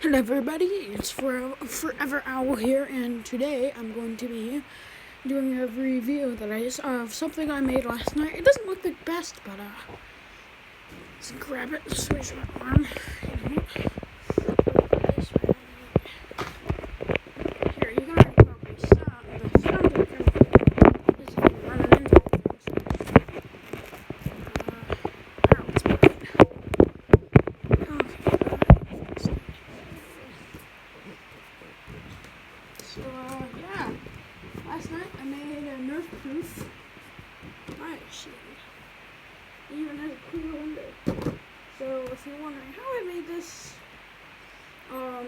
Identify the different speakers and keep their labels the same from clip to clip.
Speaker 1: Hello everybody, it's Forever Owl here, and today I'm going to be doing a review that I just of something I made last night. It doesn't look the best, but let's grab it, switch my arm. Here, you guys probably stop. The sound of the is running into things. Let's make it. Okay. So, yeah. Last night I made a Nerf proof fire shield. It even has a clear window. So, if you're wondering how I made this, I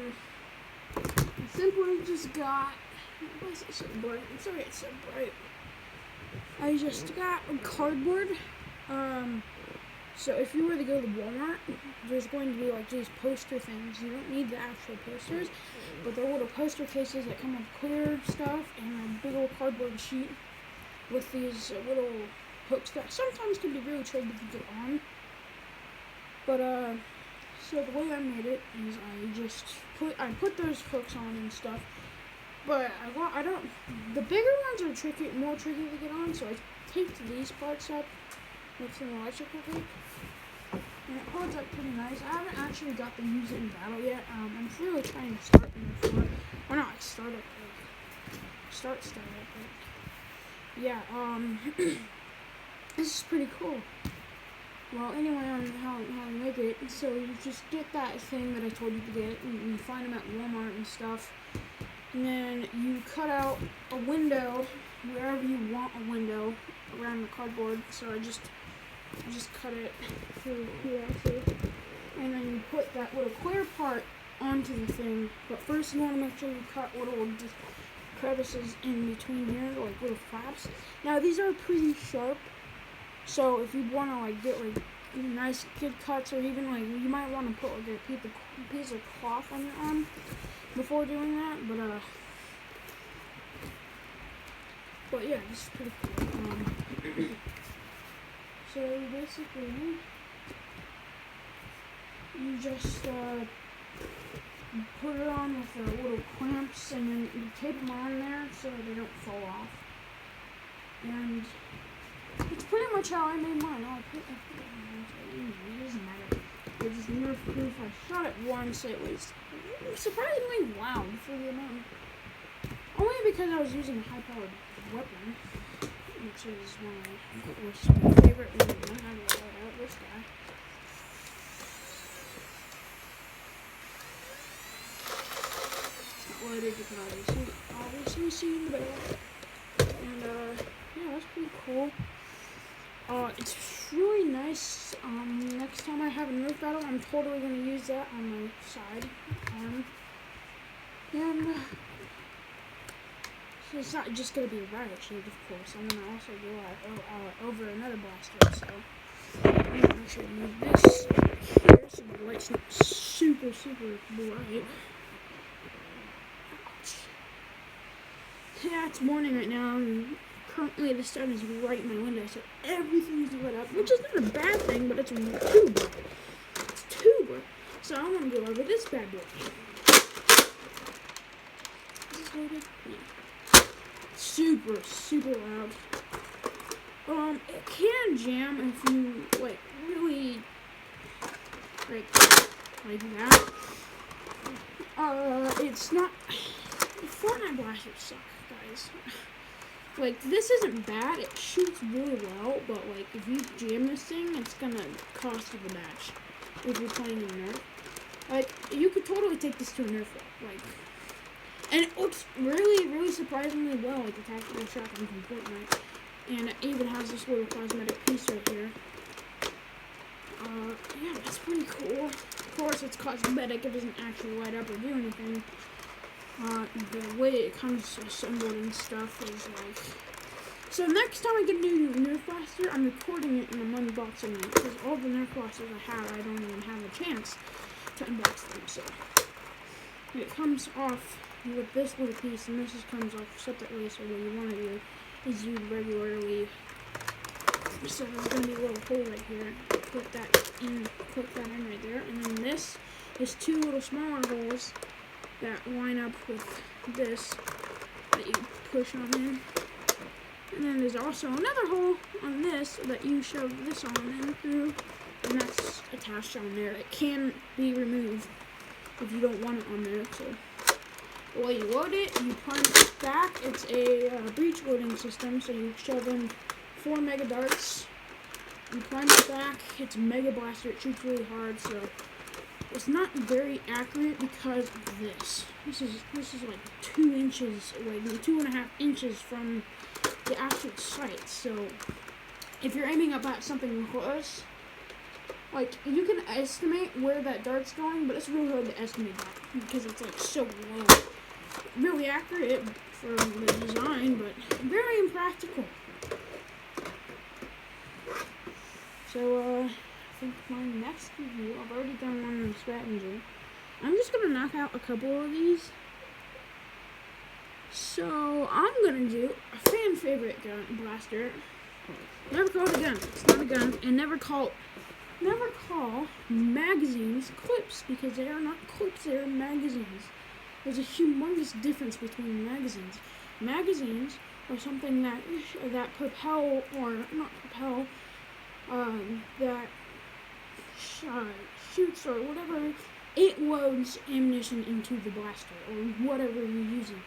Speaker 1: simply just got. Why is it so bright? I'm sorry it's so bright. I just got cardboard. So if you were to go to Walmart, there's going to be like these poster things. You don't need the actual posters, but they're little poster cases that come with clear stuff and a big old cardboard sheet with these little hooks that sometimes can be really tricky to get on. But so the way I made it is I put those hooks on and stuff. But the bigger ones are more tricky to get on. So I taped these parts up with some electrical tape. And it holds up pretty nice. I haven't actually got to use it in battle yet. I'm really trying to start in the floor. Or not start it, but start it. But yeah, this is pretty cool. Well, anyway, on how to make it, so you just get that thing that I told you to get, and you find them at Walmart and stuff. And then you cut out a window wherever you want a window around the cardboard. So I just cut it through here, and then you put that little clear part onto the thing. But first you want to make sure you cut little crevices in between here, like little flaps. Now these are pretty sharp, so if you want to like get like nice good cuts, or even like you might want to put like a piece of cloth on your arm before doing that. But yeah, this is pretty cool. So basically, you just put it on with the little clamps, and then you tape them on there so they don't fall off. And it's pretty much how I made mine. It doesn't matter. It was Nerf proof. I shot it once. It was surprisingly loud for the amount. Only because I was using a high-powered weapon, which is my favorite one. I have to let out this guy. It's not loaded, you can obviously see in the barrel. And yeah, that's pretty cool. It's really nice. Next time I have a Nerf battle, I'm totally gonna use that on my side arm. And so it's not just going to be a riot shield, of course. I'm going to also go over another blaster. So I'm going to actually move this here so the light's not super bright. Ouch. Yeah, it's morning right now, and currently the sun is right in my window, so everything's lit up, which is not a bad thing, but it's too bright. It's too bright. So I'm going to go over this bad boy. Is this loaded? Yeah. Super loud. It can jam if you really like that. It's not. Fortnite blasters suck, guys. Like, this isn't bad. It shoots really well, but like if you jam this thing, it's gonna cost you the match if you're playing in Nerf. Like, you could totally take this to a Nerf like. And it looks really surprisingly well, like the tactical shotgun from Fortnite. And it even has this little cosmetic piece right here. Yeah, that's pretty cool. Of course, it's cosmetic. It doesn't actually light up or do anything. The way it comes assembled and stuff is like... So next time I get a new Nerf blaster, I'm recording it and I'm unboxing it. Because all the Nerf blasters I have, I don't even have a chance to unbox them, so... It comes off with this little piece, and this just comes off separately, so what you want to do is you regularly, so there's going to be a little hole right here, put that in right there, and then this There's two little smaller holes that line up with this that you push on in. And then there's also another hole on this that you shove this on in through, and that's attached on there. It can be removed if you don't want it on there. So the way you load it, you prime it back. It's a breech loading system, so you shove in 4 mega darts. You prime it back. It's a mega blaster. It shoots really hard, so it's not very accurate because of this. This is like 2 inches, like 2.5 inches from the actual sight. So if you're aiming up at something close, like you can estimate where that dart's going, but it's really hard to estimate that because it's like so low. Really accurate for the design, but very impractical. So I think my next review, I've already done one on the scavenger. I'm just gonna knock out a couple of these. So I'm gonna do a fan favorite gun blaster. Never call it a gun. It's not a gun, and never call magazines clips because they are not clips. They are magazines. There's a humongous difference between magazines. Magazines are something that propel or not propel, that shoots or whatever. It loads ammunition into the blaster or whatever you're using.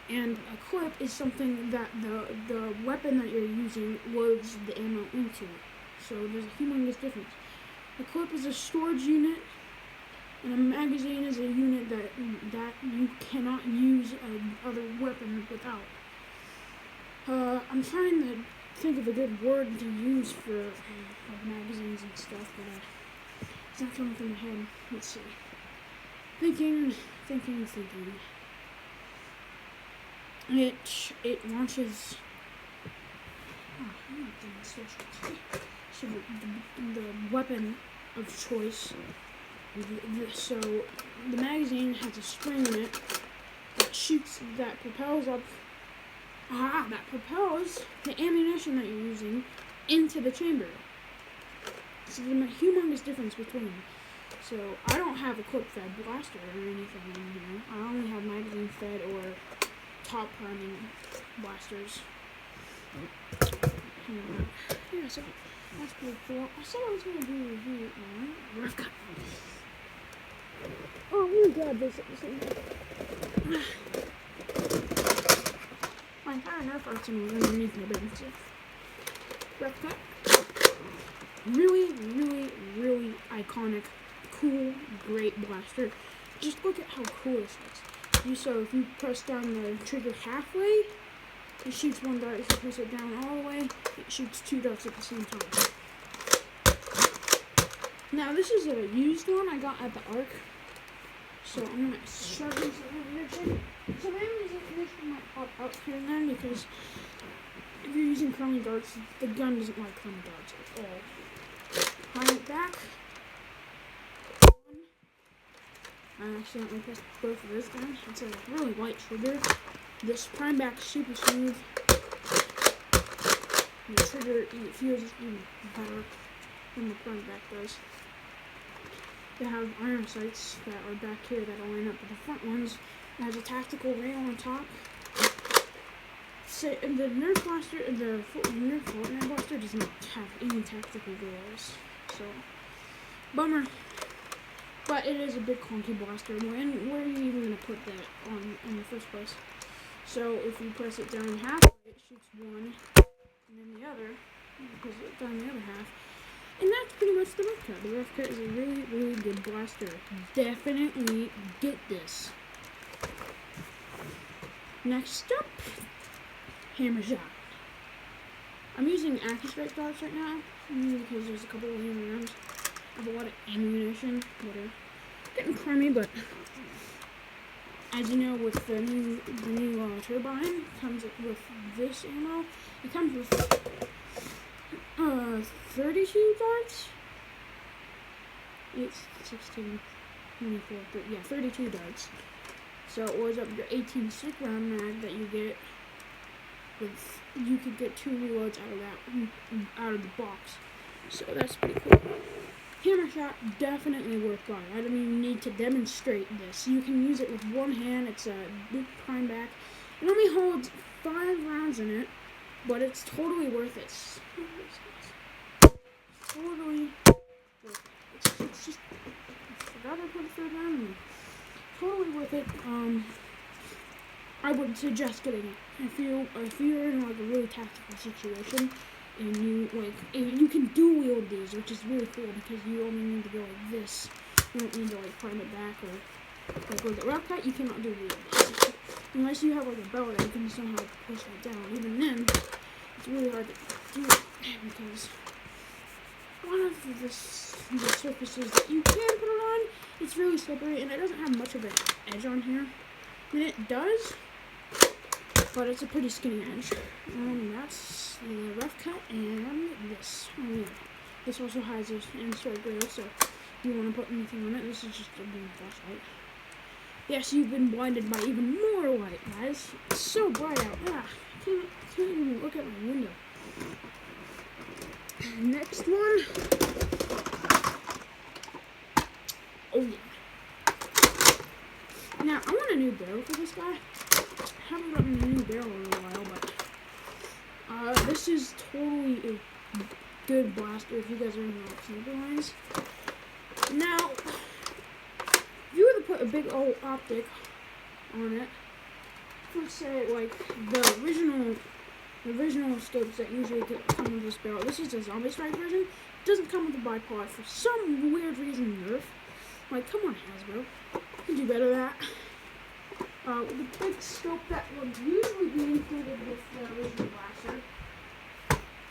Speaker 1: And a clip is something that the weapon that you're using loads the ammo into. So there's a humongous difference. A clip is a storage unit, and a magazine is a unit that you cannot use another weapon without. I'm trying to think of a good word to use for magazines and stuff, but it's not coming from my head. Let's see. Thinking. It launches. So the weapon of choice. So the magazine has a spring in it that propels up. That propels the ammunition that you're using into the chamber. So there's a humongous difference between them. So I don't have a clip-fed blaster or anything in here. I only have magazine-fed or top priming blasters. Yeah, so that's pretty cool. I said I was going to do a review on Nerf gun. Oh my god, this my entire Nerf arsenal is underneath my bed. So Nerf gun. Really iconic, cool, great blaster. Just look at how cool this is. So if you press down the trigger halfway, it shoots 1 dart. If you press it down all the way, it shoots 2 darts at the same time. Now this is a used one I got at the Arc. So I'm gonna start using ammunition. So the ammunition might pop out here and then because if you're using chromey darts, the gun doesn't like chromey darts at all. Prime it back. I accidentally pressed both of those down. It's a really light trigger. This prime back is super smooth. The trigger, it feels even better than the prime back does. They have iron sights that are back here that line up with the front ones. It has a tactical rail on top. So the Nerf blaster, the Nerf Fortnite blaster does not have any tactical rails. So, bummer. But it is a big clunky blaster. And where are you even going to put that on in the first place? So if you press it down halfway, it shoots 1, and then the other, you press it down the other half. And that's pretty much the Nerf cut. The Nerf cut is a really good blaster. Definitely get this. Next up, hammer shot. I'm using AccuStrike darts right now because there's a couple of laying around. I have a lot of ammunition that are getting crummy, but as you know, with the new turbine, comes with this ammo. It comes with 32 darts. It's 16, 24, 30, yeah, 32 darts. So it was up your 18 stick round mag that you get. You could get 2 reloads out of the box. So that's pretty cool. Hammer shot, definitely worth buying. I don't even need to demonstrate this. You can use it with one hand. It's a big prime back. It only holds 5 rounds in it, but it's totally worth it. Totally worth it. It's just, I forgot I put a third round in. Totally worth it. I would suggest getting it if you're in like a really tactical situation and you can dual wield these, which is really cool because you only need to go like this. You don't need to like prime it back or like with the rock cut. You cannot dual wield this unless you have like a belt that you can somehow push that down. Even then, it's really hard to do it because one of the surfaces that you can put it on, it's really slippery and it doesn't have much of an edge on here. I mean, it does, but it's a pretty skinny edge. That's the rough cut and this. Oh yeah, this also has an insert grill, so if you want to put anything on it, this is just a boom flashlight. Yes, you've been blinded by even more light, guys. It's so bright out. Ah, I can't even look at my window. Next one. Oh yeah. Now, I want a new barrel for this guy. I haven't gotten a new barrel in a while, but this is totally a good blaster if you guys are in the sniper lines. Now, if you were to put a big old optic on it, let's say like the original scopes that usually come with this barrel. This is the Zombie Strike version. It doesn't come with a bipod for some weird reason. Nerf. Like, come on, Hasbro. You can do better than that. The big scope that would usually be included with the original blaster,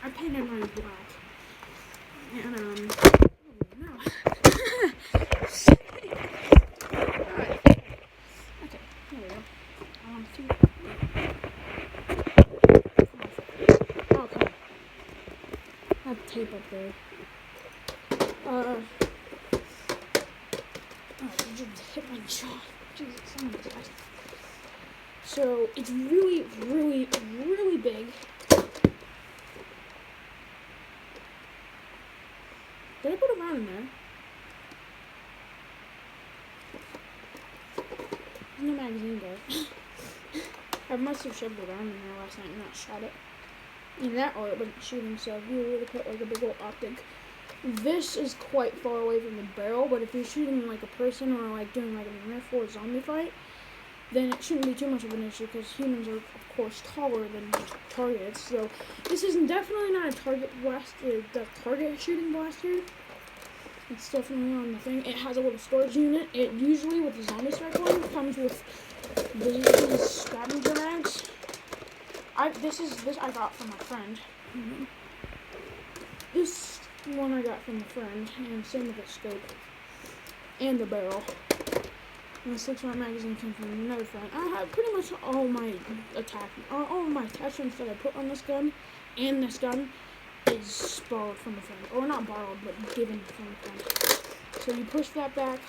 Speaker 1: I painted mine black. And, no. Okay, here we go. Okay. I have tape up there. Oh, you just hit my jaw. Jesus, I'm gonna die. So, it's really, really, really big. Did I put a round in there? There's no magazine there. I must have shoved a round in there last night and not shot it. And that or it wasn't shooting, so if you were to put like a big old optic. This is quite far away from the barrel, but if you're shooting like a person or like doing like a Nerf or zombie fight, then it shouldn't be too much of an issue because humans are, of course, taller than targets. So this is definitely not a target blaster, the target shooting blaster. It's definitely on the thing. It has a little storage unit. It usually, with the Zombie Strike one, comes with these scavenger bags. This I got from my friend. This one I got from a friend, and same with the scope and the barrel. And the 6-round magazine came from another friend. I have pretty much all my attachments that I put on this gun and this gun is borrowed from a friend, or not borrowed, but given from a friend. So you push that back.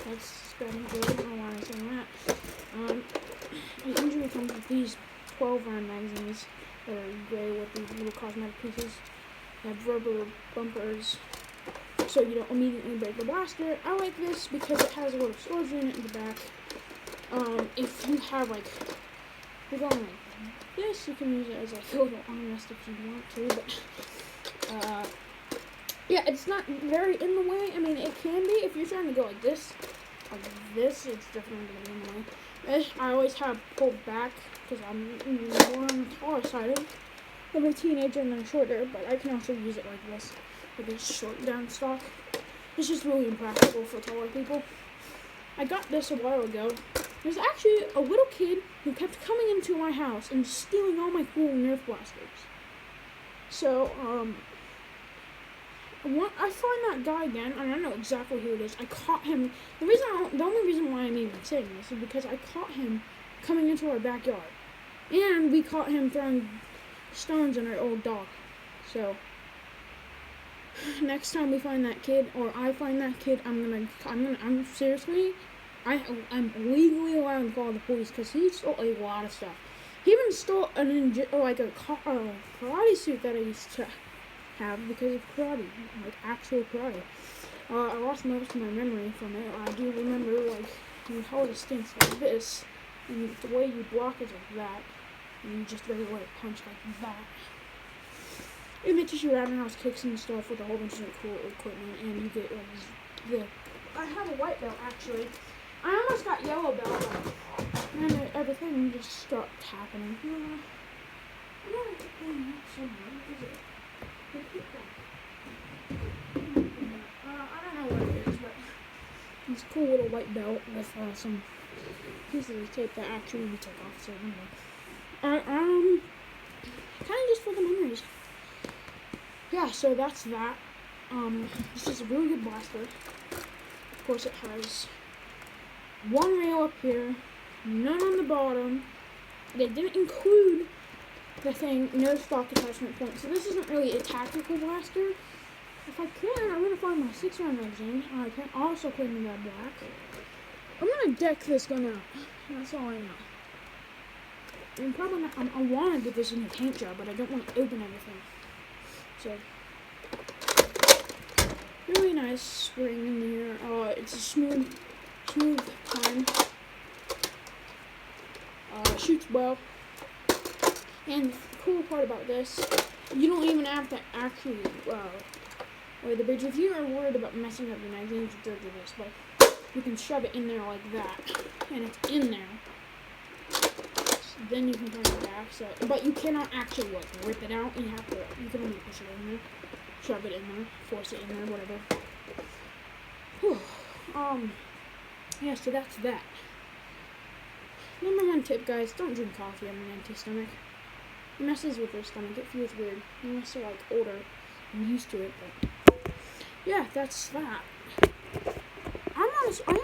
Speaker 1: That's getting good. I don't know why I'm saying that. It usually comes with these 12-round magazines that are gray with these little cosmetic pieces. They have rubber bumpers, so you don't immediately break the blaster. I like this because it has a little storage unit in the back. If you have like, if you're going like this, you can use it as like a little armrest if you want to, but yeah, it's not very in the way. I mean, it can be if you're trying to go like this, it's definitely going to be in the way. I always have pulled back because I'm more on the taller side of a teenager and then shorter, but I can also use it like this, with this short down stock. It's just really impractical for taller people. I got this a while ago. There's actually a little kid who kept coming into my house and stealing all my cool Nerf blasters. So, I find that guy again, and I know exactly who it is. I caught him. The only reason why I'm even saying this is because I caught him coming into our backyard, and we caught him throwing stones at our old dog. So next time we find that kid, or I find that kid, I'm seriously, I'm legally allowed to call the police because he stole a lot of stuff. He even stole a karate suit that I used to have because of karate, like actual karate. I lost most of my memory from it. I do remember, like, you hold a stance like this, and the way you block is like that, and you just very well punch like that. It teaches you roundhouse kicks and stuff with a whole bunch of cool equipment, and you get like I have a white belt actually. I almost got yellow belt, and everything just stopped happening. I don't know what it is, but it's a cool little white belt with some pieces of tape that actually we took off. So anyway, kind of just for the memories. Yeah, so that's that. This is a really good blaster. Of course, it has one rail up here, none on the bottom. They didn't include the thing, no stock attachment point. So this isn't really a tactical blaster. If I can, I'm gonna find my 6-round magazine. I can also put in that black. I'm gonna deck this gun out. That's all I know. I'm probably not. I want to get this in the paint job, but I don't want to open everything. So, really nice spring in here. It's a smooth time. Shoots well. And the cool part about this, you don't even have to actually wear the bridge. If you are worried about messing up your magazines, you do this, but you can shove it in there like that, and it's in there. Then you can turn it back. So, but you cannot actually like rip it out. You have to. You can only push it in there, shove it in there, force it in there, whatever. Whew. Yeah. So that's that. Number one tip, guys: don't drink coffee on an empty stomach. It messes with your stomach. It feels weird unless you're like older and used to it. But yeah, that's that. I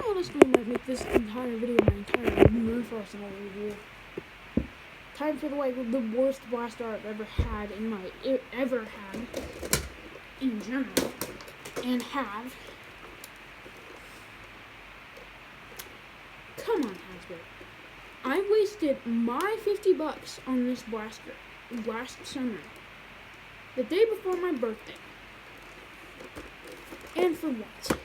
Speaker 1: honestly might make this entire video my entire Nerf arsenal review. Time for the worst blaster I've ever had in general, and have. Come on, Hasbro. I wasted my $50 on this blaster last summer, the day before my birthday. And for what?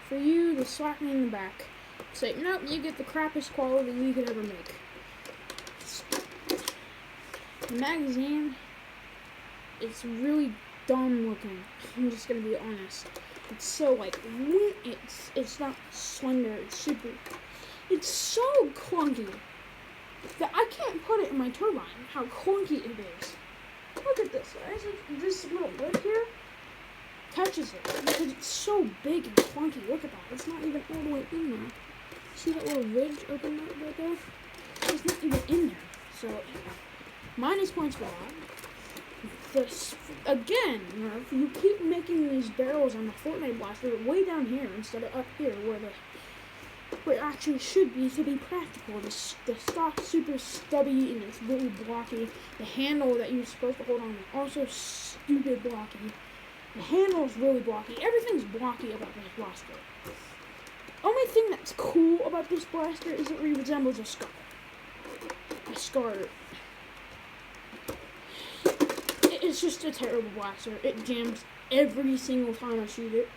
Speaker 1: For you to slap me in the back, say, nope, you get the crappiest quality we could ever make. The magazine, it's really dumb looking. I'm just gonna be honest. It's so like, it's not slender. It's so clunky that I can't put it in my turbine. How clunky it is. Look at this. This little lip here touches it because it's so big and clunky. Look at that. It's not even all the way in there. See that little ridge open up right there? It's not even in there. So, minus points for that. This, again, Nerf, you keep making these barrels on the Fortnite blaster way down here instead of up here where it actually should be to be practical. The stock's super stubby and it's really blocky. The handle that you're supposed to hold on is also stupid blocky. The handle is really blocky. Everything's blocky about this blaster. Only thing that's cool about this blaster is it resembles a SCAR. A SCAR. It's just a terrible blaster. It jams every single time I shoot it.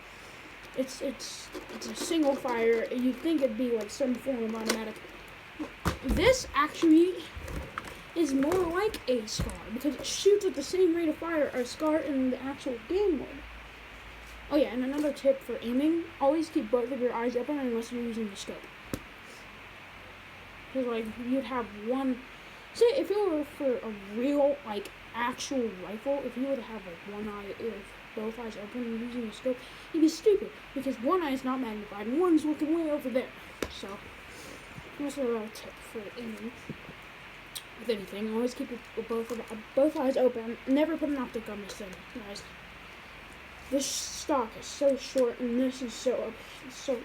Speaker 1: It's a single fire. You'd think it'd be like some form of automatic. This actually is more like a SCAR because it shoots at the same rate of fire as SCAR in the actual game mode. Oh yeah, and another tip for aiming: always keep both of your eyes open unless you're using the scope. Because like you'd have one. Say if it were for a real like actual rifle, if you were to have like one eye, if both eyes open and using a scope, you'd be stupid because one eye is not magnified and one's looking way over there. So that's a tip for aiming. With anything, always keep both eyes open. Never put an optic on this thing, guys. This stock is so short, and this is so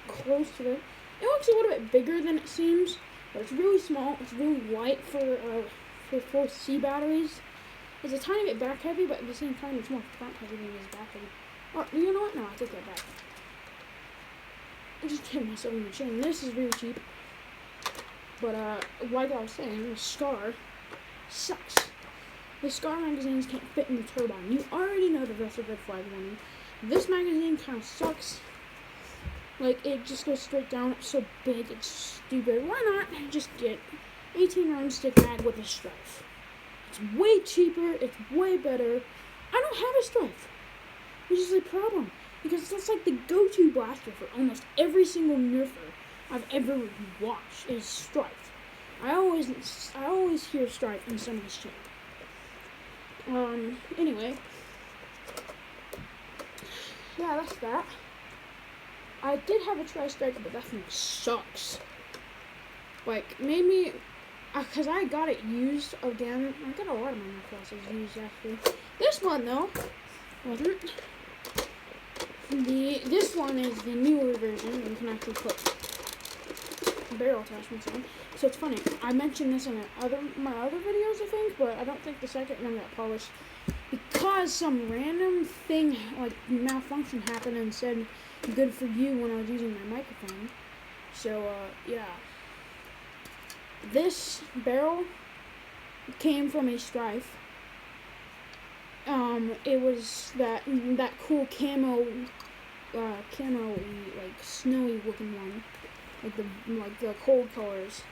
Speaker 1: close to it. It looks a little bit bigger than it seems, but it's really small. It's really light for C batteries. It's a tiny bit back heavy, but at the same time, it's more front heavy than it is back heavy. Oh, you know what? No, I take that back. I just hit myself in the chin. This is really cheap. But, like I was saying, the SCAR sucks. The Scar magazines can't fit in the turbine. You already know that that's a red flag warning. This magazine kind of sucks. Like, it just goes straight down. It's so big, it's stupid. Why not just get 18 round stick mag with a strife? It's way cheaper, it's way better. I don't have a strife, which is a problem, because that's like the go-to blaster for almost every single Nerfer I've ever watched is strife. I always hear strife in somebody's chat. Anyway. Yeah, that's that. I did have a Tri-Striker, but that thing sucks. Like, made me, because I got it used again. I got a lot of my Nerf classes used, actually. This one, though, wasn't. This one is the newer version. You can actually put barrel attachments in. So it's funny. I mentioned this in my other videos, I think, but I don't think the second one got polished because some random thing, like, malfunction happened and said good for you when I was using my microphone. So, yeah. This barrel came from a strife. It was that cool camo, like snowy looking one, like the cold colors.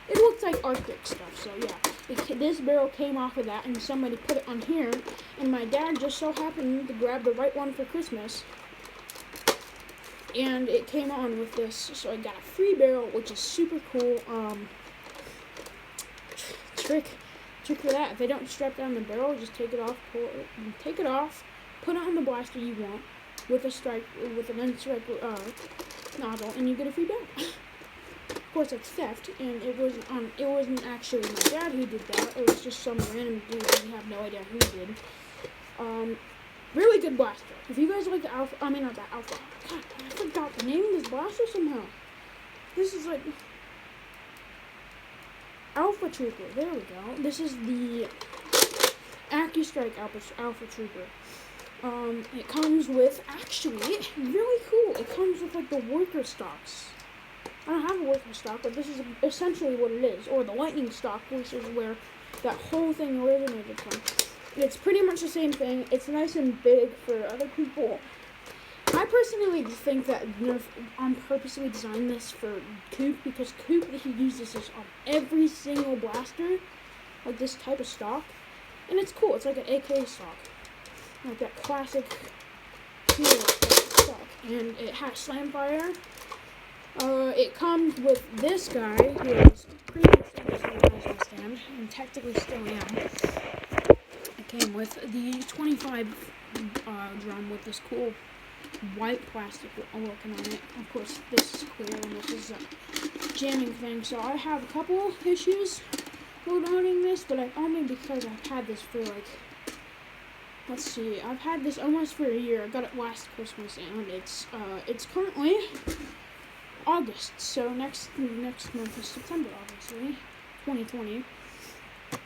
Speaker 1: It looks like Arctic stuff. So yeah, this barrel came off of that, and somebody put it on here, and my dad just so happened to grab the right one for Christmas, and it came on with this. So I got a free barrel, which is super cool. Trick for that, if they don't strap down the barrel, just take it off, put it on the blaster you want with a strike, with an unstriped nozzle, and you get a free barrel. Of course, it's theft, and it wasn't actually my dad who did that. It was just some random dude, and we have no idea who did. Really good blaster. If you guys like the Alpha, not the Alpha. God, I forgot the name of this blaster somehow. This is like Alpha Trooper. There we go. This is the AccuStrike Alpha Trooper. It comes with, actually, really cool. It comes with like the worker stocks. I don't have a worker stock, but this is essentially what it is, or the lightning stock, which is where that whole thing originated from. It's pretty much the same thing. It's nice and big for other people. I personally think that Nerf purposely designed this for Coop, because Coop, he uses this on every single blaster, like this type of stock, and it's cool. It's like an AK stock, like that classic stock, and it has slam fire. It comes with this guy, who is pretty much the same as my stand, and technically still am. It came with the 25 drum with this cool white plastic looking on it. Of course, this is clear, and this is a jamming thing. So I have a couple issues with owning this, but only because I've had this for like, let's see, I've had this almost for a year. I got it last Christmas, and it's currently August, so next month is September, obviously, 2020.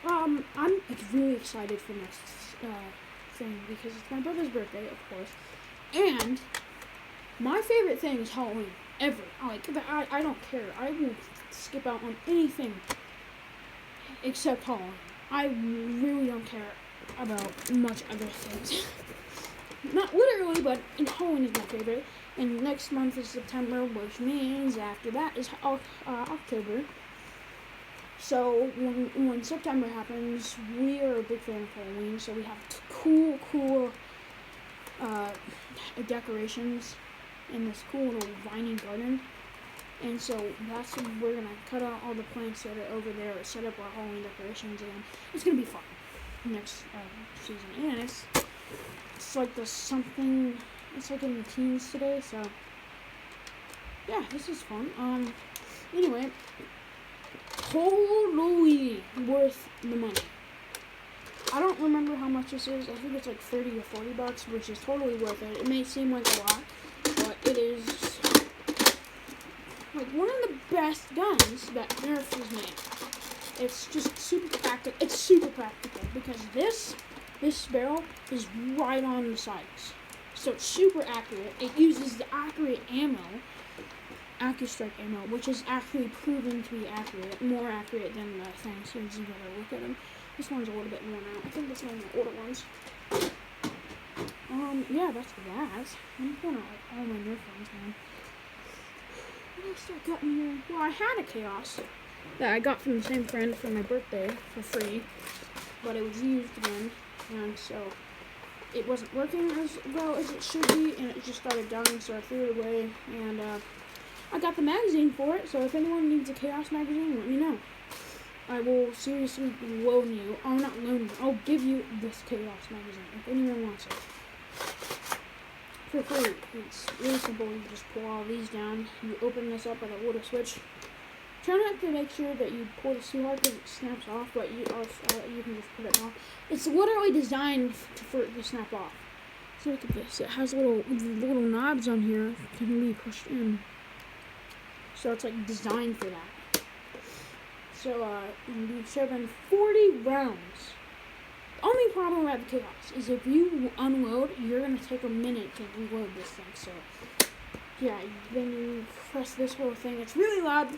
Speaker 1: I'm really excited for next thing, because it's my brother's birthday, of course, and my favorite thing is Halloween, ever. I don't care. I will skip out on anything except Halloween. I really don't care about much other things. Not literally, but Halloween is my favorite. And next month is September, which means after that is October. So when September happens, we are a big fan of Halloween. So we have cool decorations in this cool little viney garden. And so that's when we're gonna cut out all the plants that are over there, set up our Halloween decorations, and it's gonna be fun next season. And it's like something. It's like in the teens today, so yeah, this is fun. Anyway, totally worth the money. I don't remember how much this is. I think it's like 30 or 40 bucks, which is totally worth it. It may seem like a lot, but it is like one of the best guns that Nerf has made. It's just super practical. It's super practical because this barrel is right on the sights. So it's super accurate. It uses the accurate ammo, AccuStrike ammo, which is actually proven to be accurate, more accurate than the things. Here's a better look at them. This one's a little bit worn out. I think this one's one of the older ones. Yeah, that's that. I'm pulling out like all my Nerf ones, man. What else I got in here? Well, I had a Chaos that I got from the same friend for my birthday for free, but it was used again, and so it wasn't working as well as it should be, and it just started dying, so I threw it away, and I got the magazine for it, so if anyone needs a Chaos magazine, let me know. I will seriously loan you, or not loan you, I'll give you this Chaos magazine, if anyone wants it. For free. It's really simple. You just pull all these down, you open this up with a little switch. Try not to make sure that you pull this too hard because it snaps off, but you can just put it off. It's literally designed for it to snap off. So look at this. It has little knobs on here that can be pushed in. So it's like designed for that. So we've shoving 40 rounds. Only problem about the Chaos is if you unload, you're going to take a minute to reload this thing. So, yeah, then you press this little thing. It's really loud.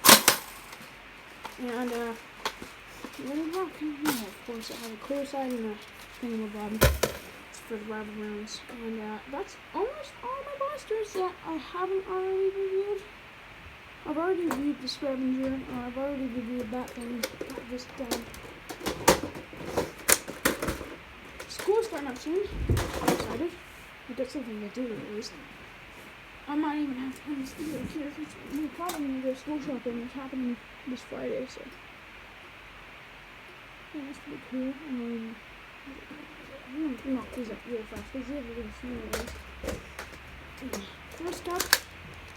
Speaker 1: And, let it rock. Yeah, of course, it has a clear side and a thing on the bottom. It's for the rival rounds. And, that's almost all my blasters that I haven't already reviewed. I've already reviewed the Scavenger. I've already reviewed that thing. Got this done. School's starting up soon. I'm excited. I got something to do at least. I might even have to come to the here. We're probably going to go school shopping. It's happening this Friday, so. Yeah, that's pretty cool. I'm going to knock these up real fast because they're really small. First up,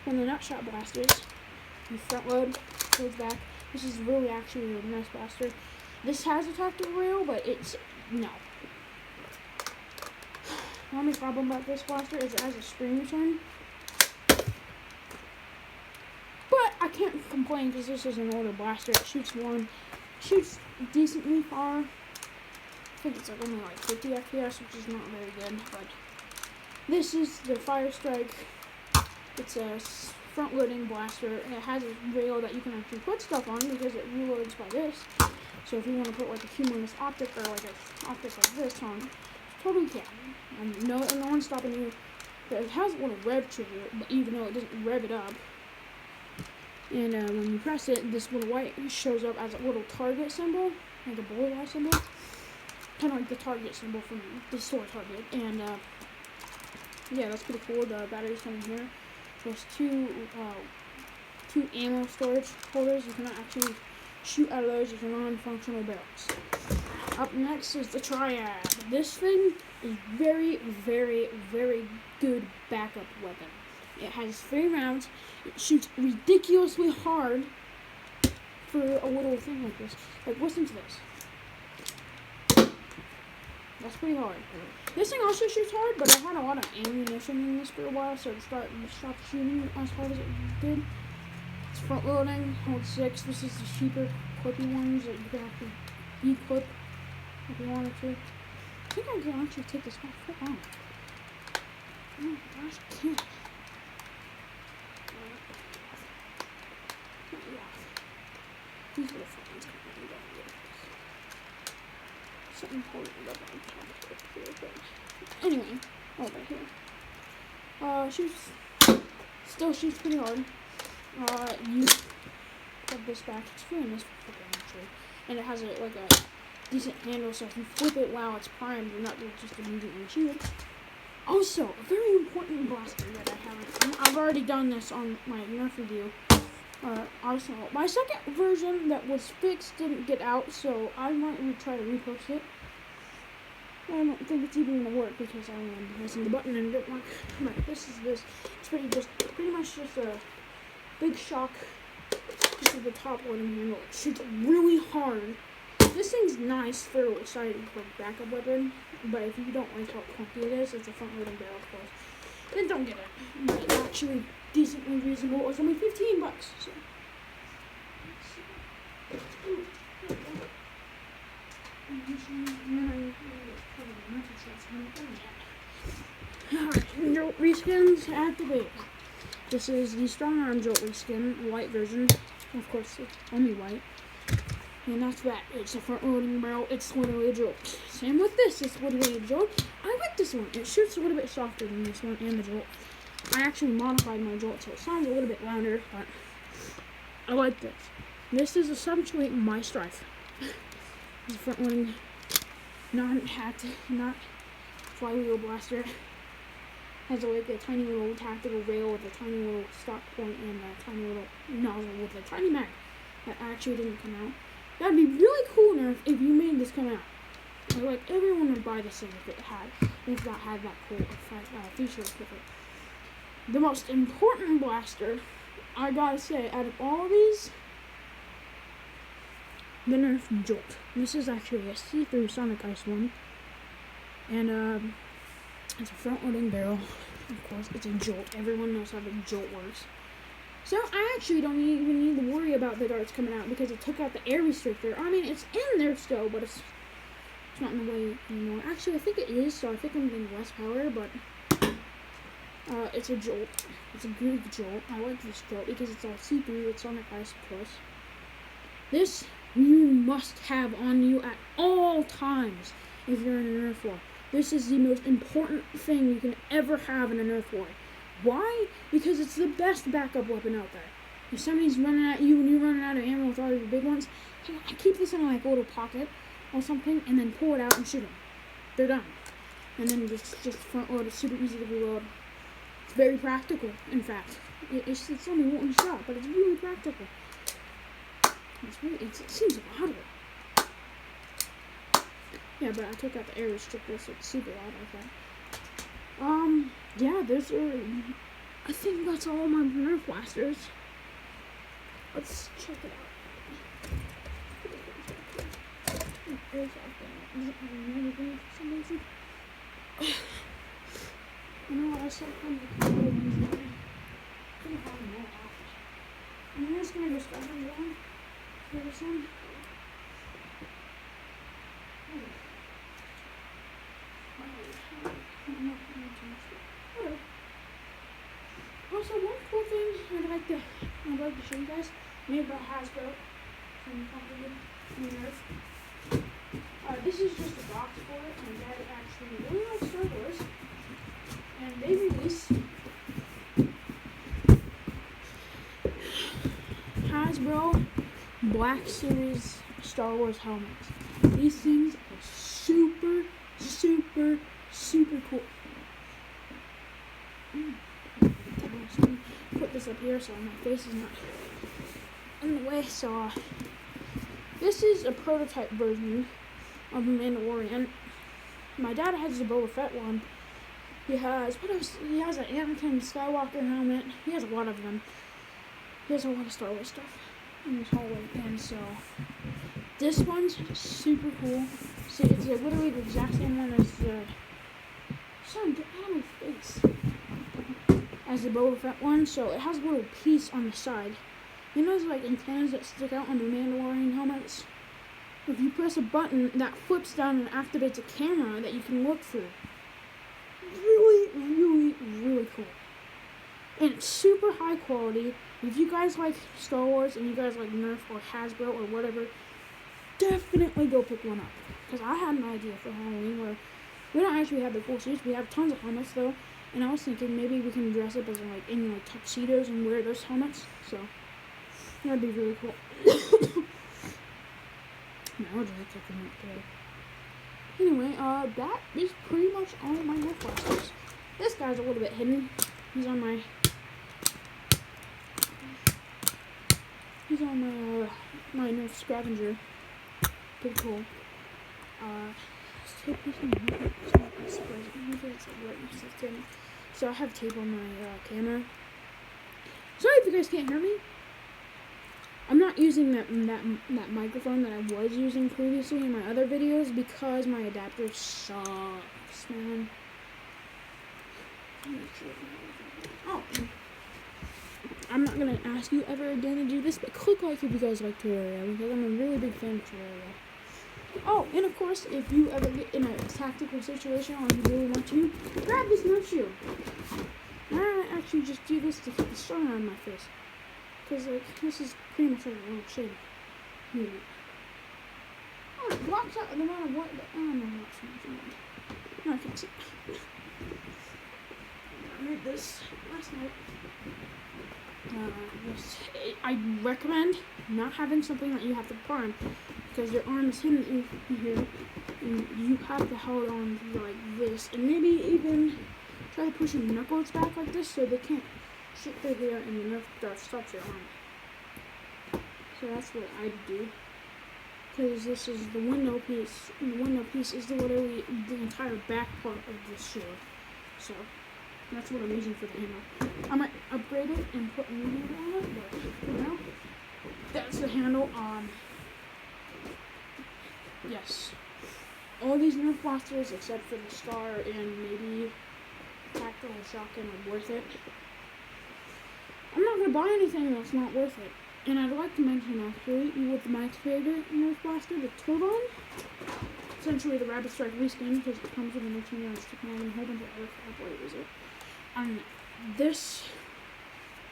Speaker 1: when the nutshot blasters, you front load, goes back. This is really actually a nice blaster. This has a tactical rail, but it's no. The only problem about this blaster is it has a spring return. But I can't complain because this is an older blaster. It shoots decently far. I think it's like only like 50 FPS, which is not very good. But this is the Fire Strike. It's a front-loading blaster. It has a rail that you can actually put stuff on because it reloads by this. So if you want to put like a humorous optic or like an optic like this on, totally can. And no one's stopping you. But it has a little rev trigger, but even though it doesn't rev it up. And when you press it, this little white shows up as a little target symbol, like a bullseye symbol. Kind of like the target symbol from the store Target. And yeah, that's pretty cool. The batteries come in here. There's two ammo storage holders. You cannot actually shoot out of those if you're non-functional barrels. Up next is the Triad. This thing is very, very, very good backup weapon. It has 3 rounds. It shoots ridiculously hard for a little thing like this. Like, listen to this. That's pretty hard. This thing also shoots hard, but it had a lot of ammunition in this for a while, so it stopped shooting as hard as it did. It's front loading, hold 6. This is the cheaper clippy ones that you can actually de-clip if you wanted to. I think I can actually take this off. Hold on. Oh my gosh, I can't. These little ones come down here. Something holding it up on top of here, but anyway, over here. Still shoots pretty hard. You put this back. It's really nice actually, and it has a decent handle, so if you flip it while it's primed, you're not just immediately shoot. Also, a very important blaster that I haven't. I've already done this on my Nerf review. Also, my second version that was fixed didn't get out, so I might try to repost it. I don't think it's even gonna work because I am pressing the button and it didn't work. But this is this. It's pretty much just a big shock. Just with the top loading handle. It shoots really hard. This thing's nice for backup weapon, but if you don't like how clunky it is, it's a front loading barrel, of course. Then don't get it. But it's actually decently reasonable. It's only $15. So. Alright, jolt reskins activate. This is the strong arm jolt reskin, white version. Of course, it's only white. And that's that. It's a front-loading barrel. It's literally a jolt. Same with this. It's literally a jolt. I like this one. It shoots a little bit softer than this one and the jolt. I actually modified my jolt so it sounds a little bit louder, but I like this. This is essentially my strife. It's a front-loading, non-hacked, not flywheel blaster. Has like a tiny little tactical rail with a tiny little stock point and a tiny little nozzle with a tiny mag that actually didn't come out. That'd be really cool, Nerf, if you made this come out. Like, everyone would buy this thing if that had that cool feature with it. The most important blaster, I gotta say, out of all of these, the Nerf Jolt. This is actually a see-through Sonic Ice one. And, it's a front-loading barrel. Of course, it's a Jolt. Everyone knows how the Jolt works. So I actually don't even need to worry about the darts coming out because it took out the air restrictor. I mean, it's in there still, but it's not in the way anymore. Actually, I think it is, so I think I'm getting less power, but it's a Jolt. It's a good Jolt. I like this Jolt because it's all see-through. It's Sonic Ice, of course. This you must have on you at all times if you're in a Nerf war. This is the most important thing you can ever have in a Nerf war. Why? Because it's the best backup weapon out there. If somebody's running at you and you're running out of ammo with all your big ones, I keep this in like a little pocket or something and then pull it out and shoot them. They're done. And then just front load. It's super easy to reload. It's very practical, in fact. It's only one shot, but it's really practical. It seems louder. Yeah, but I took out the air restrictor, so it's super loud like that. Yeah, those are, I think that's all my Nerf blasters. Let's check it out. You know what, I said I'm just gonna go start on one for this one. Also, one cool thing I'd like to show you guys, made by Hasbro from Nerf. This is just a box for it. My dad actually really likes Star Wars, and they released Hasbro Black Series Star Wars helmets. These things are super, super, super cool. Put this up here so my face is not in the way. So this is a prototype version of the Mandalorian. My dad has the Boba Fett one. He has, what else? He has an Anakin Skywalker helmet. He has a lot of them. He has a lot of Star Wars stuff in his hallway. And so this one's super cool. See, it's literally the exact same one as the, son, get out of my face, as the Boba Fett one. So it has a little piece on the side. You know those like antennas that stick out on the Mandalorian helmets? If you press a button, that flips down and activates a camera that you can look through. Really, really, really cool. And it's super high quality. If you guys like Star Wars and you guys like Nerf or Hasbro or whatever, definitely go pick one up. Because I had an idea for Halloween where we don't actually have the full suits. We have tons of helmets though. And I was thinking maybe we can dress up as like in like tuxedos and wear those helmets. So that'd be really cool. Now I'll just take them up today. Anyway, that is pretty much all of my Nerf blasters. This guy's a little bit hidden. He's on my my Nerf scavenger. Pretty cool. Let's take this one. So I have tape on my camera. Sorry if you guys can't hear me. I'm not using that microphone that I was using previously in my other videos because my adapter sucks, man. Oh, I'm not gonna ask you ever again to do this, but click like if you guys like Terraria because I'm a really big fan of Terraria. Oh, and of course, if you ever get in a tactical situation or you really want to, grab this Nerf shield. I actually just do this to keep the sun on my face. Because, like, this is pretty much like a little shade. It blocks out no matter what. Oh no, not so much. No, I can see. I made this last night. I recommend not having something that you have to prime because your arm is hidden in here, and you have to hold on like this, and maybe even try to push your knuckles back like this so they can't shoot through here and the Nerf dart stops your arm. So that's what I do. Because this is the window piece, and the window piece is literally the entire back part of this shield. So that's what I'm using for the handle. I might upgrade it and put a new handle on it, but for now, that's the handle. Yes. All these Nerf blasters, except for the Star and maybe Tactical Shotgun, are worth it. I'm not going to buy anything that's not worth it. And I'd like to mention, actually, with my favorite Nerf blaster, the Turbine. Essentially the Rapid Strike reskin, because it comes with an 18-yard stick and a whole bunch of other crap. What is it? And this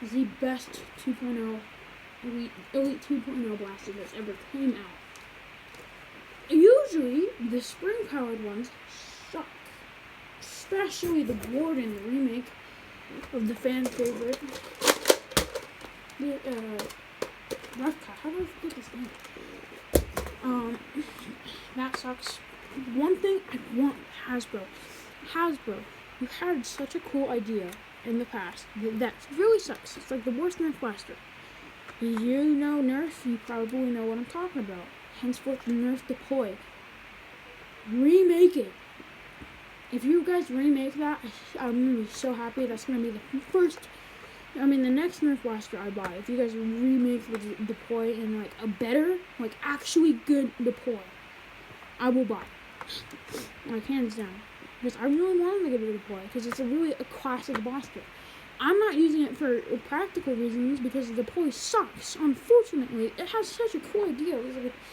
Speaker 1: is the best 2.0 Elite 2.0 blaster that's ever came out. Usually, the spring-powered ones suck. Especially the Warden remake of the fan favorite. Rough Cut. How do I forget this name? That sucks. One thing I want Hasbro, you had such a cool idea in the past that really sucks. It's like the worst Nerf blaster. You know Nerf, you probably know what I'm talking about. Henceforth, the Nerf Deploy. Remake it. If you guys remake that, I'm gonna be so happy. That's gonna be the next Nerf blaster I buy. If you guys remake the Deploy in like a better, like actually good Deploy, I will buy. Like hands down. Because I really want to get a Deploy because it's a classic blaster. I'm not using it for practical reasons because the Deploy sucks. Unfortunately, it has such a cool idea.